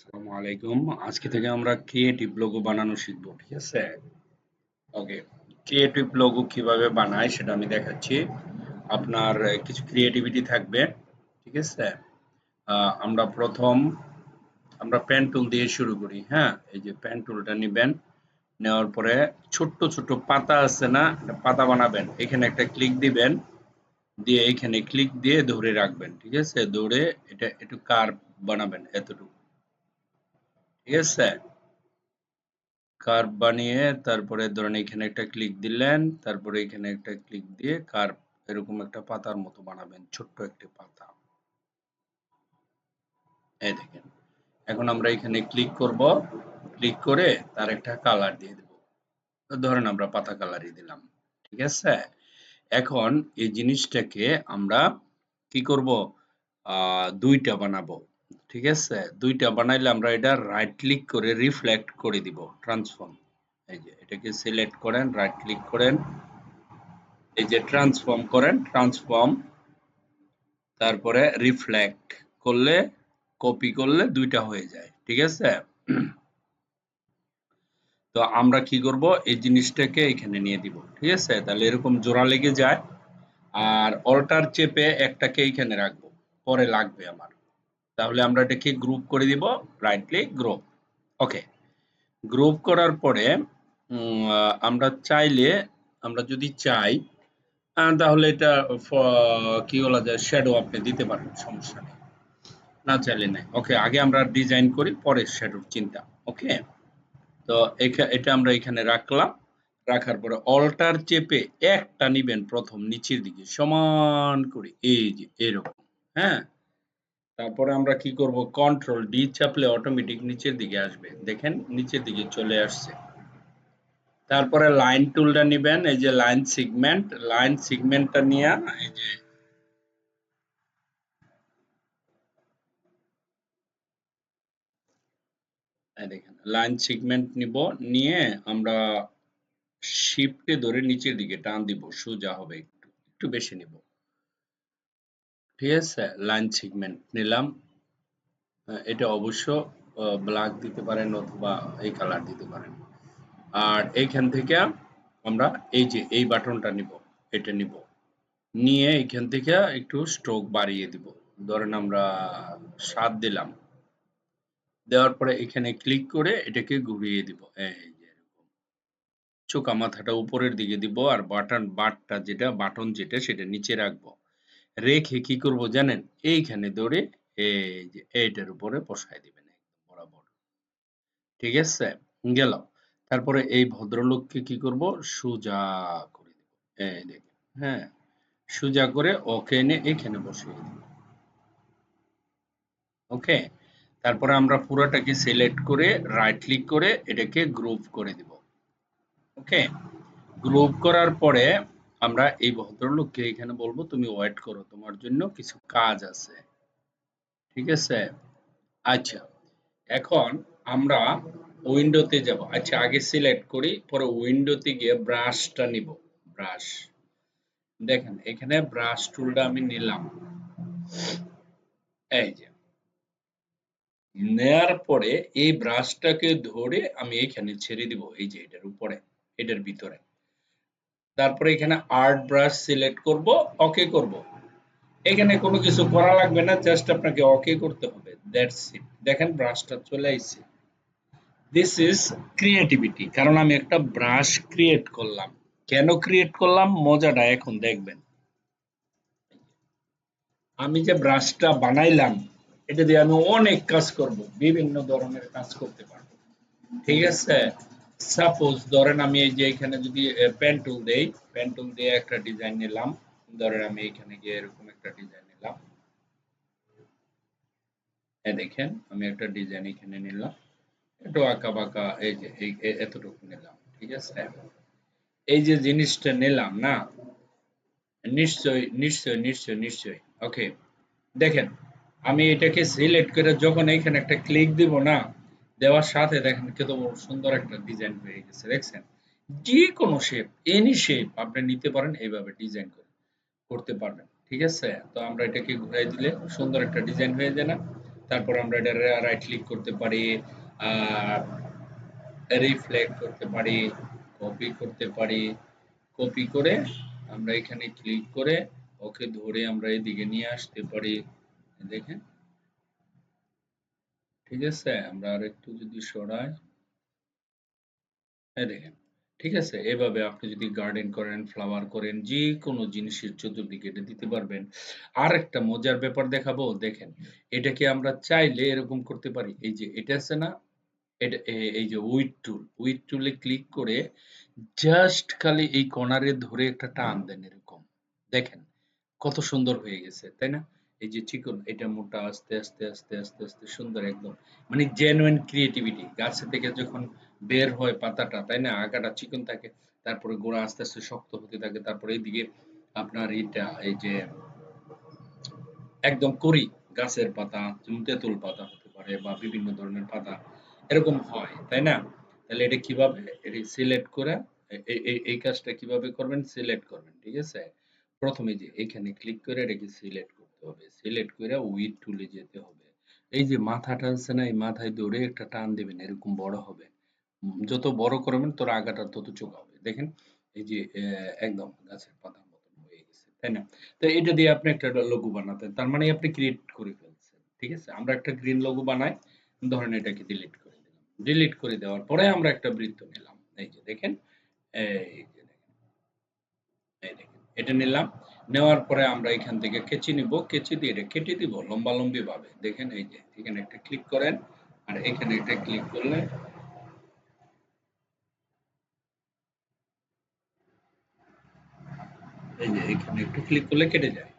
আসসালামু আলাইকুম। আজকে থেকে আমরা ক্রিয়েটিভ লোগো বানানো শিখবো, ঠিক আছে? ওকে। ক্রিয়েটিভ লোগো কিভাবে বানায় সেটা আমি দেখাচ্ছি। আপনার কিছু ক্রিয়েটিভিটি থাকবে, ঠিক আছে? আমরা পেন টুল দিয়ে শুরু করি, হ্যাঁ? এই যে পেন টুলটা নিবেন, নেওয়ার পরে ছোট্ট ছোট্ট পাতা আছে না? একটা পাতা বানাবেন। এখানে একটা ক্লিক দিবেন, দিয়ে এখানে ক্লিক দিয়ে ধরে রাখবেন, ঠিক আছে? ধরে এটা একটু কার্ভ বানাবেন এতটুকু, ঠিক আছে? কার্ভ বানিয়ে তারপরে ধরেন এখানে একটা ক্লিক দিলেন, তারপরে এখানে একটা ক্লিক দিয়ে কার্ভ এরকম একটা পাতার মতো বানাবেন, ছোট্ট একটি পাতা। এই দেখেন। এখন আমরা এখানে ক্লিক করব, ক্লিক করে তার একটা কালার দিয়ে দেব। ধরেন আমরা পাতা কালারই দিলাম, ঠিক আছে? এখন এই জিনিসটাকে আমরা কি করব, দুইটা বানাবো, ঠিক আছে? দুইটা বানাইলে আমরা এটা রাইট ক্লিক করে রিফ্লেক্ট করে দিব, ট্রান্সফর্ম। এই যে এটাকে সিলেক্ট করেন, রাইট ক্লিক করেন, এই যে ট্রান্সফর্ম করেন, ট্রান্সফর্ম, তারপরে রিফ্লেক্ট করলে, কপি করলে দুইটা হয়ে যায়, ঠিক আছে? তো আমরা কি করব, এই জিনিসটাকে এখানে নিয়ে দিব, ঠিক আছে? তাহলে এরকম জোড়া লেগে যায়। আর অল্টার চেপে একটাকে এইখানে রাখবো, পরে লাগবে আমার। তাহলে আমরা এটাকে গ্রুপ করে দিব, রাইট ক্লিক গ্রুপ। ওকে। গ্রুপ করার পরে আমরা চাইলে, আমরা যদি চাই তাহলে এটা কি বলা যায়, শ্যাডো আপনি দিতে পারেন, সমস্যা নেই। না চাইলে নাই। ওকে, আগে আমরা ডিজাইন করি, পরে শ্যাডোর চিন্তা। ওকে। তো এটা আমরা এখানে রাখলাম। রাখার পরে অল্টার চেপে একটা নিবেন প্রথম নিচের দিকে সমান করে, এই যে এরকম। হ্যাঁ, তারপরে আমরা কি করব, কন্ট্রোল ডি চাপলে অটোমেটিক নিচের দিকে আসবে, দেখেন নিচের দিকে চলে আসছে। তারপরে লাইন টুলটা নিবেন, এই যে লাইন সিগমেন্টটা নিয়ে, এই যে এই দেখেন লাইন সেগমেন্ট নিব, নিয়ে আমরা শিফটে ধরে নিচের দিকে টান দিব, সোজা হবে, একটু একটু বেশি নিব, ঠিক আছে? লাইন সেগমেন্ট নিলাম। এটা অবশ্য ব্ল্যাক দিতে পারেন অথবা এই কালার দিতে পারেন। আর এইখান থেকে আমরা এই যে এই বাটনটা নিব, এটা নিব, নিয়ে এখান থেকে একটু স্ট্রোক বাড়িয়ে দিব। ধরেন আমরা 7 দিলাম, দেওয়ার পরে এখানে ক্লিক করে এটাকে ঘুরিয়ে দিব, এই যে চোকা মাথাটা উপরের দিকে দিব, আর বাটন যেটা সেটা নিচে রাখবো। রেখে কি করব জানেন, এইখানে ধরে এই যে এইটার উপরে বসায় দিবেন একদম বরাবর, ঠিক আছে? গেল। তারপরে এই ভদ্রলোককে কি করব, সোজা করে দিব, এই দেখেন। হ্যাঁ, সোজা করে ওকে এনে এখানে বসিয়ে দিব। ওকে। তারপরে আমরা পুরোটাকে সিলেক্ট করে রাইট ক্লিক করে এটাকে গ্রুপ করে দিব। ওকে। গ্রুপ করার পরে আমরা এই ভদ্রলোককে এখানে বলবো, তুমি ওয়েট করো, তোমার জন্য কিছু কাজ আছে, ঠিক আছে? আচ্ছা, এখন আমরা উইন্ডোতে যাব। আচ্ছা, আগে সিলেক্ট করি, পরে উইন্ডোতে গিয়ে ব্রাশটা নিব। ব্রাশ, দেখেন এখানে ব্রাশ টুলটা আমি নিলাম, এই যে নেয়ার পরে এই ব্রাশটাকে ধরে আমি এখানে ছেড়ে দিব, এই যে এটার উপরে, এটার ভিতরে। তারপরে এখানে আর্ট ব্রাশ সিলেক্ট করব, ওকে করব। এখানে কোনো কিছু করা লাগবে না, জাস্ট আপনাকে ওকে করতে হবে, দ্যাটস ইট। দেখেন ব্রাশটা চলে আসছে। দিস ইজ ক্রিয়েটিভিটি, কারণ আমি একটা ব্রাশ ক্রিয়েট করলাম। কেন ক্রিয়েট করলাম মজাটা এখন দেখবেন। আমি যে ব্রাশটা বানাইলাম, এটা দিয়ে আমি অনেক কাজ করব, বিভিন্ন ধরনের কাজ করতে পারবো, ঠিক আছে? সাপোজ ধরেন আমি এই যে এখানে যদি পেন টুল দেই, পেন টুল দিয়ে একটা ডিজাইন নিলাম, ধরেন আমি এখানে গিয়ে এরকম একটা ডিজাইন নিলাম, দেখেন আমি একটা ডিজাইন এখানে নিলাম, একটু আঁকা বাঁকা, এই যে এতটুকু নিলাম, ঠিক আছে? এই যে জিনিসটা নিলাম না, নিশ্চয়ই নিশ্চয়ই নিশ্চয়ই নিশ্চয়ই। ওকে, দেখেন আমি এটাকে সিলেক্ট করে যখন এখানে একটা ক্লিক দিব না, দেওয়ার সাথে দেখেন কত বড় সুন্দর একটা ডিজাইন হয়ে গেছে, দেখছেন? যে কোনো শেপ, এনি শেপ আপনি নিতে পারেন, এইভাবে ডিজাইন করতে পারবেন, ঠিক আছে? তো আমরা এটাকে ঘুরাই দিলে সুন্দর একটা ডিজাইন হয়ে যায় না? তারপর আমরা এটা রাইট ক্লিক করতে পারি, রিফ্লেক্ট করতে পারি, কপি করতে পারি। কপি করে আমরা এখানে ক্লিক করে ওকে ধরে আমরা এদিকে নিয়ে আসতে পারি। দেখেন, ঠিক আছে? আমরা আরেকটু যদি সরাই, এই দেখেন। ঠিক আছে? এভাবে আপনি যদি গার্ডেন করেন, ফ্লাওয়ার করেন, যেকোনো জিনিসের চতুর্দিকে এটা দিতে পারবেন। আরেকটা মজার ব্যাপার দেখাবো, দেখেন। এটাকে আমরা চাইলে এরকম করতে পারি। এই যে এটা আছে না? এটা এই যে উইড টুলে ক্লিক করে জাস্ট খালি এই কর্নারে ধরে একটা টান দেন এরকম। দেখেন কত সুন্দর হয়ে গেছে, তাই না? এই যে চিকন এটা মোটা আস্তে আস্তে আস্তে আস্তে আস্তে সুন্দর একদম, মানে জেনুইন ক্রিয়েটিভিটি। গাছ থেকে যখন বের হয় পাতাটা, তাই না? আগাটা চিকন থাকে, তারপরে গোড়া আস্তে আস্তে শক্ত হতে থাকে, তারপরে এইদিকে আপনার এটা এই যে একদম কড়ি গাছের পাতা, যেমন তেঁতুল পাতা হতে পারে বা বিভিন্ন ধরনের পাতা এরকম হয়, তাই না? তাহলে এটা কিভাবে এটা সিলেক্ট করে এই কাজটা কিভাবে করবেন, সিলেক্ট করবেন, ঠিক আছে? প্রথমে যে এখানে ক্লিক করে এটাকে সিলেক্ট করতে হবে, সিলেক্ট করে উইড টুলে যেতে হবে। এই যে মাথাটা আছে না, এই মাথায় ধরে একটা টান দিবেন, এরকম বড় হবে। যত বড় করবেন তোর আগাটা তত চোখা হবে। দেখেন এই যে একদম গাছের পাতার মতন হয়ে গেছে, তাই না? তো এটা দিয়ে আপনি একটা লোগো বানাতেন, তার মানে আপনি ক্রিয়েট করে ফেলছেন, ঠিক আছে? আমরা একটা গ্রিন লোগো বানাই, ধরেন এটাকে ডিলিট করে দিলাম, ডিলিট করে দেওয়ার পরে আমরা একটা বৃত্ত নিলাম, এই যে দেখেন, এই যে দেখেন, এই দেখেন এটা নিলাম, নেওয়ার পরে আমরা এখান থেকে কেচি নিব, কেচি দিয়ে এটা কেটে দিব লম্বালম্বি ভাবে। দেখেন এই যে এখানে একটা ক্লিক করেন, আর এখানে এটা ক্লিক করলে এই যে এখানে একটু ক্লিক করলে কেটে যায়।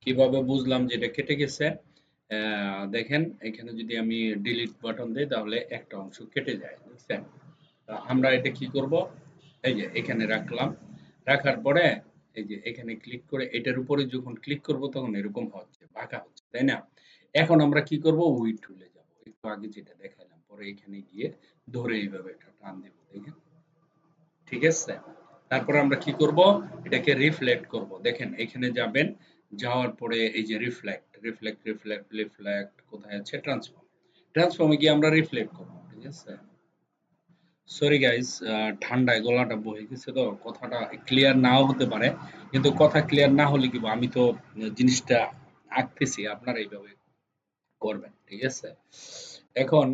কিভাবে বুঝলাম যে এটা কেটে গেছে? দেখেন এখানে যদি আমি ডিলিট বাটন দেই তাহলে একটা অংশ কেটে যায়, বুঝছেন? আমরা এটা কি করব, এই যে এখানে রাখলাম, রাখার পরে এই যে এখানে ক্লিক করে এটার উপরে যখন ক্লিক করব তখন এরকম হচ্ছে, বাঁকা হচ্ছে, তাই না? এখন আমরা কি করব, উইড টুলে যাব, একটু আগে যেটা দেখালাম, পরে এখানে গিয়ে ধরে এইভাবে একটা টান দেব, দেখেন, ঠিক আছে? তারপরে আমরা কি করব, এটাকে রিফ্লেক্ট করব। দেখেন এখানে যাবেন, যাওয়ার পরে এই যে রিফ্লেক্ট কোথায় আছে, ট্রান্সফর্ম, ট্রান্সফর্মে গিয়ে আমরা রিফ্লেক্ট করব, ঠিক আছে? সরি গাইস, ঠান্ডায় গলাটা বহে গেছে, তো কথাটা ক্লিয়ার নাও হতে পারে, কিন্তু কথা ক্লিয়ার না হলে কি আমি তো জিনিসটা আঁকতেছি, আপনারা এইভাবে করবেন, ঠিক আছে? এখন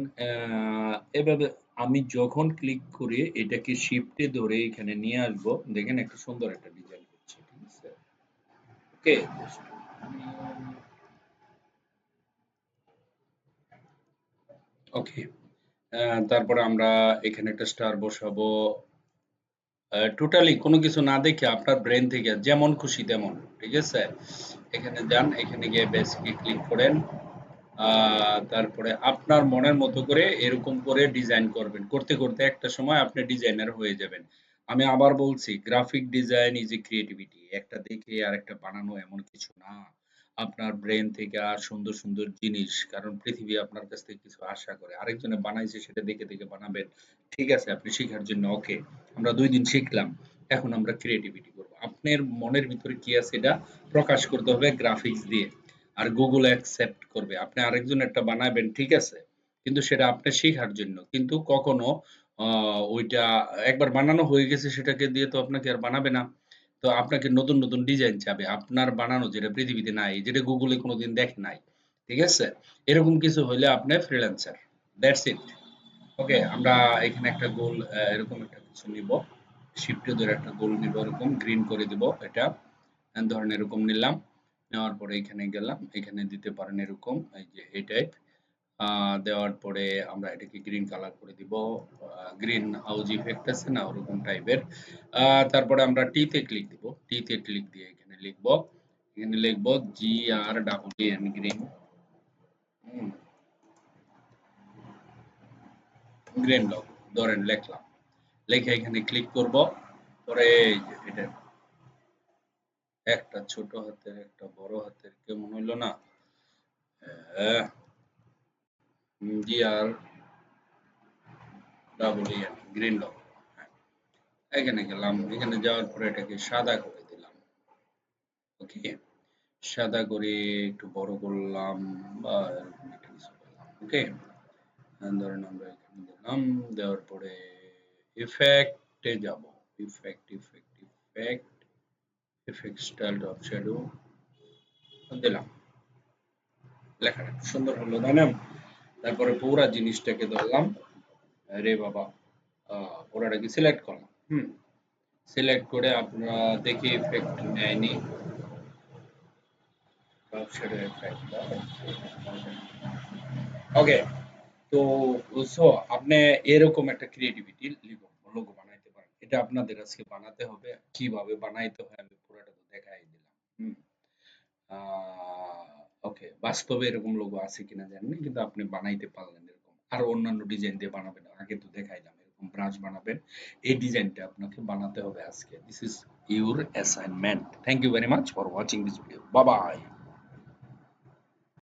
এভাবে আমি যখন ক্লিক করি এটাকে শিফটে ধরে এখানে নিয়ে আসবো, দেখেন একটা সুন্দর একটা ডিজাইন করছে, ঠিক আছে? ওকে, ওকে। তারপরে আমরা এখানে একটা স্টার বসাবো, টোটালি কোনো কিছু না দেখে আপনার ব্রেন থেকে যেমন খুশি তেমন, ঠিক আছে? এখানে যান, এখানে গিয়ে বেসিকে ক্লিক করেন, তারপরে আপনার মনের মতো করে এরকম করে ডিজাইন করবেন, করতে করতে একটা সময় আপনি ডিজাইনার হয়ে যাবেন। আমি আবার বলছি, graphic design is a creativity, একটা দেখে আর একটা বানানো এমন কিছু না। আপনার ব্রেন থেকে আর সুন্দর সুন্দর জিনিস, কারণ পৃথিবী আপনার কাছ থেকে কিছু আশা করে, আরেকজনে বানাইছে সেটা দেখে দেখে বানাবেন, ঠিক আছে? আপনি শেখার জন্য ওকে, আমরা 2 দিন শিখলাম, এখন আমরা ক্রিয়েটিভিটি করব। আপনার মনের ভিতরে কি আছে এটা প্রকাশ করতে হবে গ্রাফিক্স দিয়ে, আর গুগল অ্যাকসেপ্ট করবে। আপনি আরেকজন একটা বানাবেন, ঠিক আছে? কিন্তু সেটা আপনার শেখার জন্য, কিন্তু কখনো ওইটা একবার বানানো হয়ে গেছে সেটাকে দিয়ে তো আপনাকে আর বানাবে না। তো আপনাকে নতুন নতুন ডিজাইন চাবে, আপনার বানানো যেটা পৃথিবীতে নাই, যেটা গুগলে কোনোদিন দেখে নাই, ঠিক আছে? এরকম কিছু হইলে আপনি ফ্রিল্যান্সার, দ্যাটস ইট। ওকে, আমরা এখানে একটা গোল এরকম একটা কিছু নিব, শিফটে ধরে একটা গোল নিব, এরকম গ্রিন করে দিব এটা, ধরেন এরকম নিলাম, নেওয়ার পরে এখানে গেলাম, এখানে দিতে পারেন এরকম, এই যে এই টাইপ, দেওয়ার পরে আমরা এটাকে গ্রিন কালার করে দিব, গ্রিন হাউস ইফেক্ট আছে না, ওরকম টাইপের। তারপরে আমরা টি তে ক্লিক দিব, টি তে ক্লিক দিয়ে এখানে লিখব, এখানে লিখব GREEN, গ্রিন, গ্রিন লোগো ধরেন লিখলাম, লিখে এখানে ক্লিক করব, পরে এই যে এটা একটা ছোট হাতের একটা বড় হাতের কেমন হইলো না, GREEN, গ্রিন লোগো। এখানে গেলাম, এখানে যাওয়ার পরে এটাকে সাদা করে দিলাম, ওকে, সাদা করে একটু বড় করলাম বা এরকম একটা কিছু ওকে, ধরেন আমরা এখানে দিলাম, দেওয়ার পরে ইফেক্টে যাব, effect effect effect effect style drop shadow দিলাম, লেখাটা একটু সুন্দর হলো তাই না? তারপরে পুরা জিনিসটাকে ধরলাম, আরে বাবা, পুরাটাকে সিলেক্ট করলাম, সিলেক্ট করে আপনারা দেখি ইফেক্ট নেয়নি, ড্রপ শ্যাডো ইফেক্ট, ওকে। তো সো আপনি এরকম একটা ক্রিয়েটিভিটি লোগো বানাইতে পারেন। এটা আপনাদের আজকে বানাতে হবে। কিভাবে বানাইতে হয় আমি পুরোটা তো দেখাই দিলাম। হুম। আ ওকে। বাস্তবে এরকম লোগো আছে কিনা জানি না। কিন্তু আপনি বানাইতে পারলেন এরকম। আরো অন্যান্য ডিজাইন দিয়ে বানাবেন। আগে তো দেখাইলাম। এরকম ব্রাশ বানাবেন। এই ডিজাইনটা আপনাকে বানাতে হবে আজকে। This is your assignment. Thank you very much for watching this video. Bye bye.